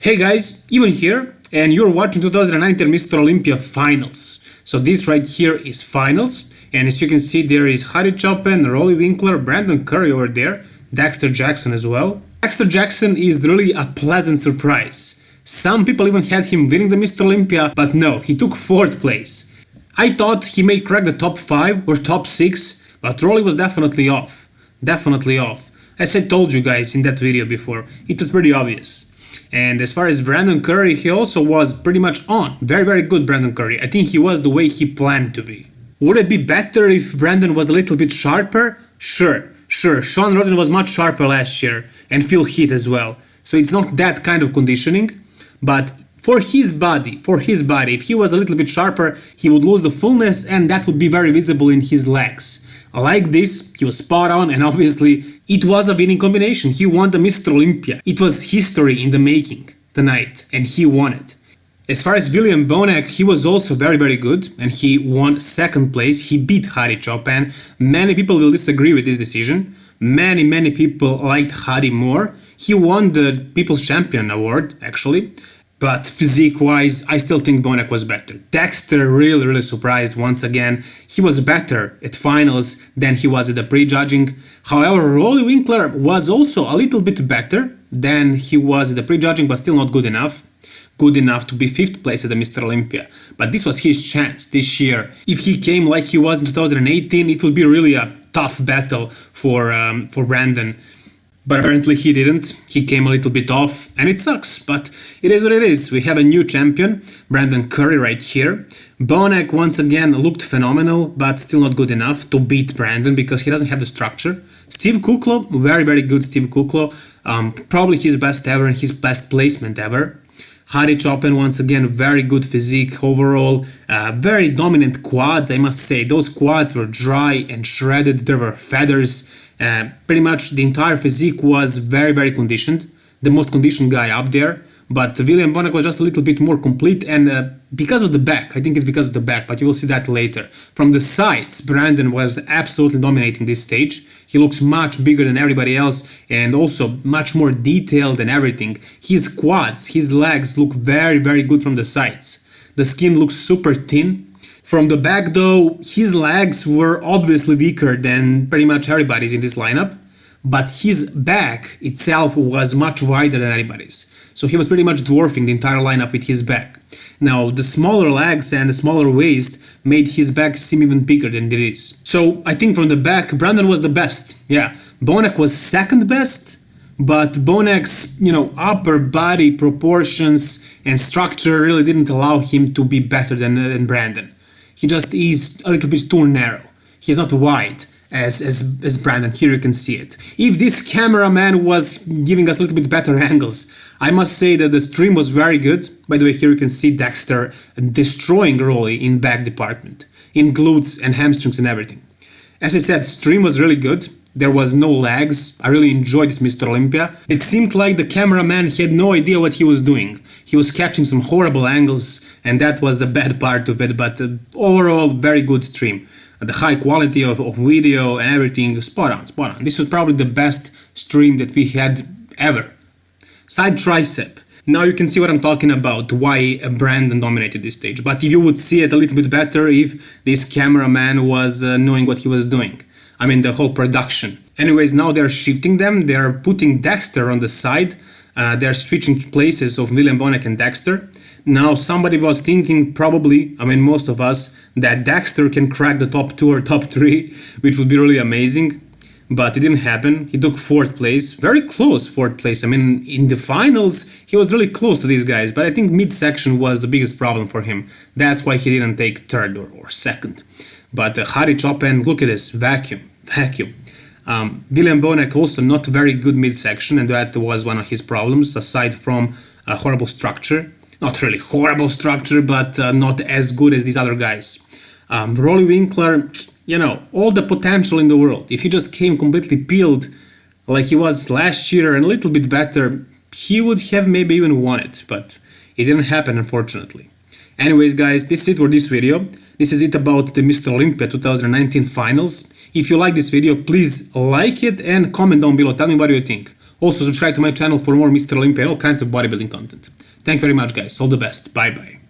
Hey guys, Ivan here, and you're watching 2019 Mr. Olympia Finals. So this right here is Finals, and as you can see there is Harry Chopin, Rolly Winkler, Brandon Curry over there, Dexter Jackson as well. Dexter Jackson is really a pleasant surprise. Some people even had him winning the Mr. Olympia, but no, he took 4th place. I thought he may crack the top 5 or top 6, but Rolly was definitely off. Definitely off. As I told you guys in that video before, it was pretty obvious. And as far as Brandon Curry, he also was pretty much on. Very good Brandon Curry. I think he was the way he planned to be. Would it be better if Brandon was a little bit sharper? Sure. Sean Roden was much sharper last year, and Phil Heath as well. So it's not that kind of conditioning. But for his body, if he was a little bit sharper, he would lose the fullness, and that would be very visible in his legs. Like this, he was spot on, and obviously it was a winning combination. He won the Mr. Olympia. It was history in the making tonight, and he won it. As far as William Bonac, he was also very good, and he won 2nd place. He beat Harry Chopin. Many people will disagree with this decision. Many people liked Harry more. He won the People's Champion Award, actually. But physique-wise, I still think Bonac was better. Dexter really surprised once again. He was better at finals than he was at the pre-judging. However, Rolly Winkler was also a little bit better than he was at the pre-judging, but still not good enough. Good enough to be 5th place at the Mr. Olympia. But this was his chance this year. If he came like he was in 2018, it would be really a tough battle for Brandon. But apparently he didn't. He came a little bit off, and it sucks, but it is what it is. We have a new champion, Brandon Curry right here. Bonac once again looked phenomenal, but still not good enough to beat Brandon because he doesn't have the structure. Steve Kuklo, very good Steve Kuklo. Probably his best ever and his best placement ever. Harry Chopin once again, very good physique overall, very dominant quads, I must say. Those quads were dry and shredded, there were feathers. Pretty much the entire physique was very conditioned, the most conditioned guy up there, but William Bonac was just a little bit more complete, and because of the back, I think it's because of the back, but you will see that later. From the sides, Brandon was absolutely dominating this stage. He looks much bigger than everybody else and also much more detailed than everything. His quads, his legs look very good from the sides. The skin looks super thin. From the back though, his legs were obviously weaker than pretty much everybody's in this lineup, but his back itself was much wider than anybody's. So he was pretty much dwarfing the entire lineup with his back. Now, the smaller legs and the smaller waist made his back seem even bigger than it is. So I think from the back, Brandon was the best. Yeah, Bonac was 2nd best, but Bonac's, upper body proportions and structure really didn't allow him to be better than Brandon. He just is a little bit too narrow. He's not wide as Brandon. Here you can see it. If this cameraman was giving us a little bit better angles, I must say that the stream was very good. By the way, here you can see Dexter destroying Rolly in back department, in glutes and hamstrings and everything. As I said, stream was really good. There was no lags. I really enjoyed this Mr. Olympia. It seemed like the cameraman had no idea what he was doing. He was catching some horrible angles, and that was the bad part of it, but overall, very good stream. The high quality of video and everything, spot on. This was probably the best stream that we had ever. Side tricep. Now you can see what I'm talking about, why Brandon dominated this stage. But if you would see it a little bit better if this cameraman was knowing what he was doing. I mean, the whole production. Anyways, now they're shifting them. They're putting Dexter on the side. They're switching places of William Bonac and Dexter. Now, somebody was thinking probably, most of us, that Dexter can crack the top 2 or top 3, which would be really amazing. But it didn't happen. He took 4th place. Very close 4th place. In the finals, he was really close to these guys. But I think midsection was the biggest problem for him. That's why he didn't take 3rd or 2nd. But Harry Chopin, look at this, vacuum. William Bonac also not very good midsection, and that was one of his problems, aside from a horrible structure. Not really horrible structure, but not as good as these other guys. Rolly Winkler, all the potential in the world. If he just came completely peeled like he was last year and a little bit better, he would have maybe even won it, but it didn't happen, unfortunately. Anyways, guys, this is it for this video. This is it about the Mr. Olympia 2019 finals. If you like this video, please like it and comment down below. Tell me what you think. Also subscribe to my channel for more Mr. Olympia and all kinds of bodybuilding content. Thank you very much, guys. All the best. Bye bye.